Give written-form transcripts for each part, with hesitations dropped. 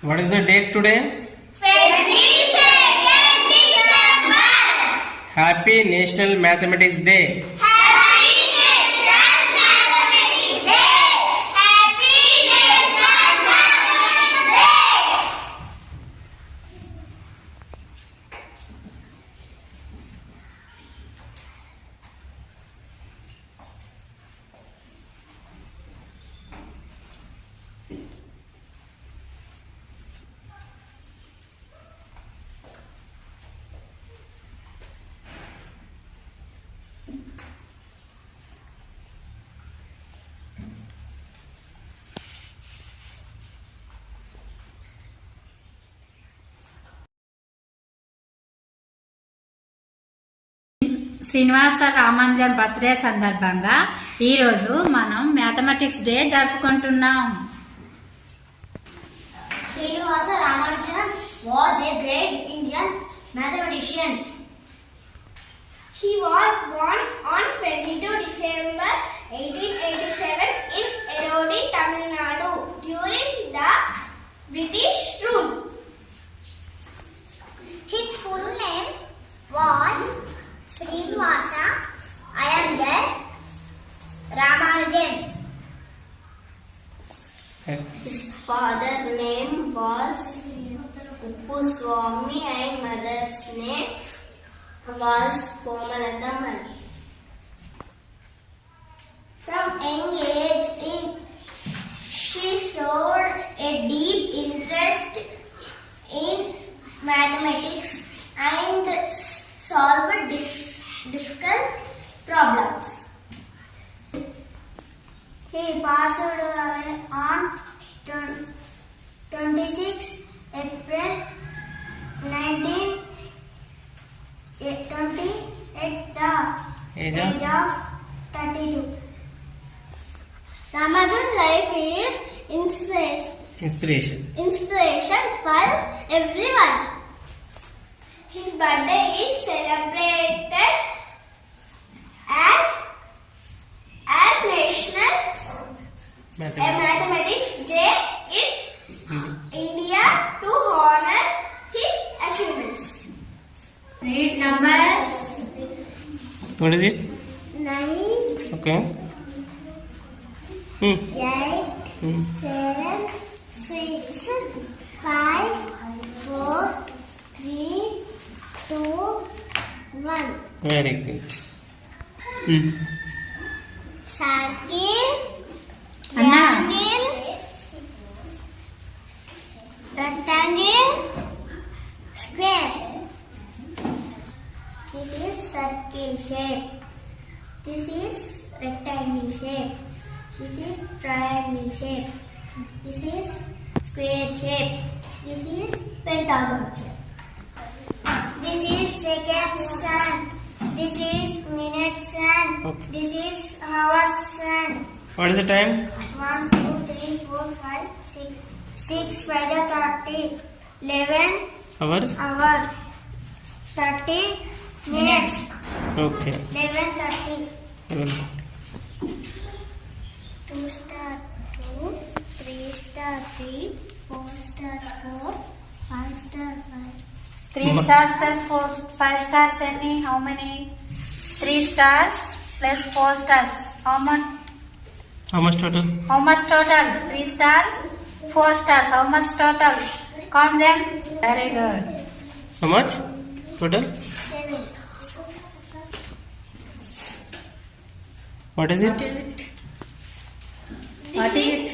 What is the date today? 22nd December. Happy National Mathematics Day. Happy National Mathematics Day. Happy National Mathematics Day. Srinivasa Ramanujan birthday సందర్భంగా ఈరోజు మనం mathematics day జరుపుకుంటున్నాం. Srinivasa Ramanujan was a great Indian mathematician. He was born on 22 December 1887 in Erode, Tamil Nadu during the British rule. His full name was Srinivasa Iyengar Ramanujan. His father's name was Uppuswamy and mother's name was Komalata Mani. From young age, she showed a deep interest in mathematics and solved difficult problems. He passed away on 26 April 1920 at the age of 32. Ramanujan's life is inspiration for everyone. His birthday is celebrated as National Mathematics Day in India to honor his achievements. Read numbers. What is it? 9, Okay. 8, 7, 6, 5, 4, 3, 2, 1. Very good. Circle, Anna. triangle, rectangle, square. This is circle shape. This is rectangle shape. This is triangle shape. This is square shape. This is pentagon shape. This is seconds and this is minutes and Okay. this is hours and What is the time? 1, 2, 3, 4, 5, 6. 6, 5, 30. 11 Hours? hours. 30 minutes. Okay. 11:30. 11. 2 star 2, 3 star 3, 4 star 4, 5 star 5. 3 stars plus 5 stars any? How many? 3 stars plus 4 stars. How much? How much total? How much total? 3 stars, 4 stars. How much total? Count them. Very good. How much total? 7. What is it? What is it?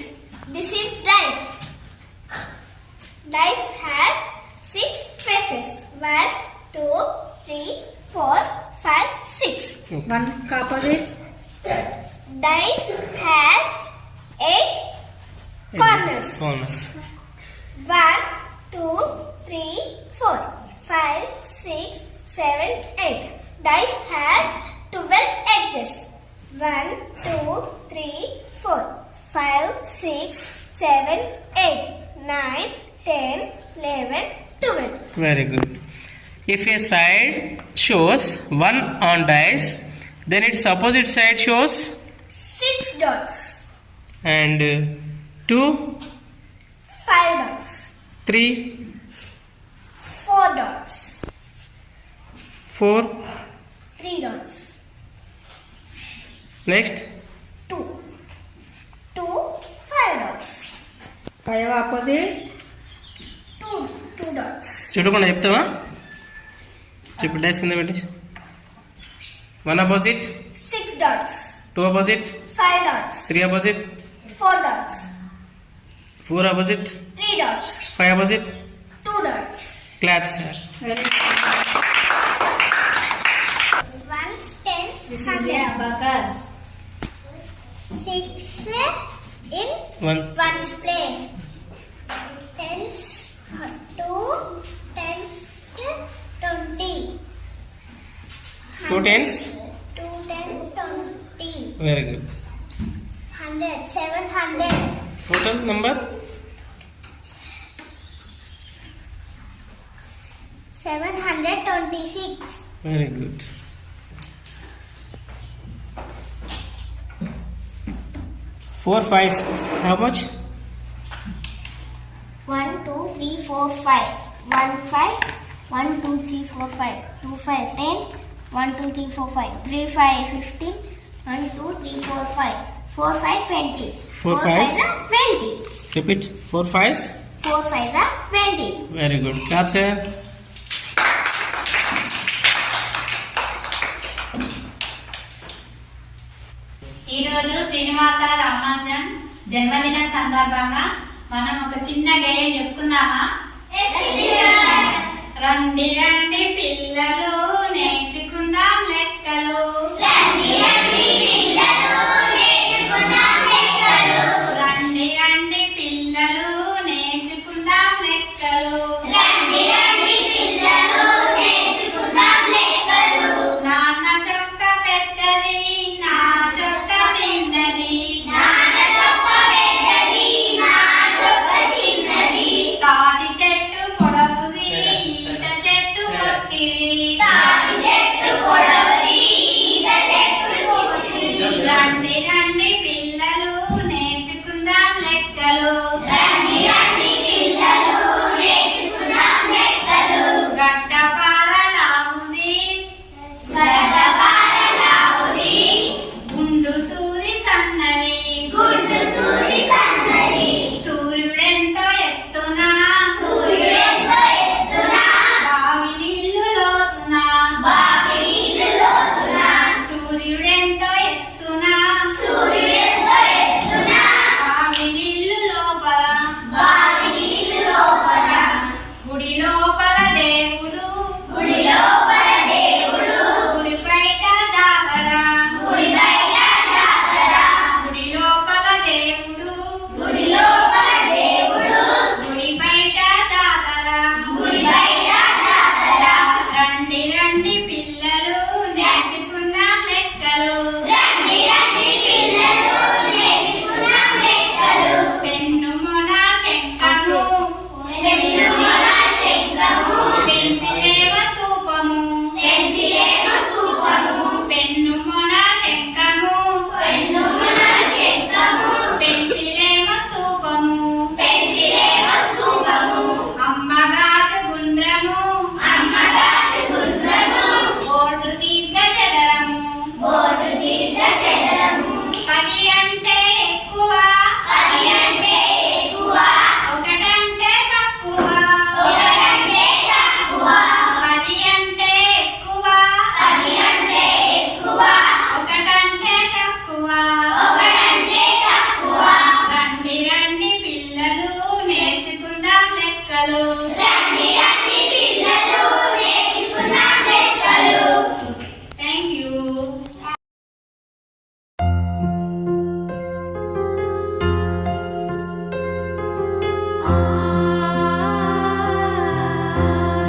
This is dice. Dice has 6 faces. 1, 2, 3, 4, 5, 6. One opposite. Dice has 8 corners. Corners. 1, 2, 3, 4, 5, 6, 7, 8. Dice has 12 edges. 1, 2, 3, 4, 5, 6, 7, 8, 9, 10, 11, 12. Very good. If a side shows 1 on dice, then its opposite side shows 6 dots. and 2, 5 dots. 3, 4 dots. 4. 3 dots. Next. 2. 5 dots. 5 opposite. 2 dots. చూడకుండా చెప్తావా? చెప్పు, dice కింద పెట్టేసి. 1 opposite. 6 dots. 2 opposite. 5 dots. 3 opposite. 4 dots. 4 opposite. 3 dots. 5 opposite. 2 dots. Clap, sir. Very good. Ones, tens, This is the hundreds. abacus. 6 in 1. one's place. Tens, 2, 10, 20. 2 tens. 2, 10, 20. Very good. 100, 700. Total number? 726. Very good. 4 5s. How much? 1, 2, 3, 4, 5. 1, 5. 1, 2, 3, 4, 5. 2, 5, 10. 1, 2, 3, 4, 5. 3, 5, 15. 1, 2, 3, 4, 5. 4, 5, 20. 4 5s. 20. Repeat. 4 5s. 4, 5 are 20. Very good. Clap, sir. ఈరోజు శ్రీనివాస రామానుజన్ జన్మదిన సందర్భంగా మనం ఒక చిన్న గేయం చెప్పుకుందామా? రండి రండి పిల్లలు నేర్చుకుందాం లెక్కలు.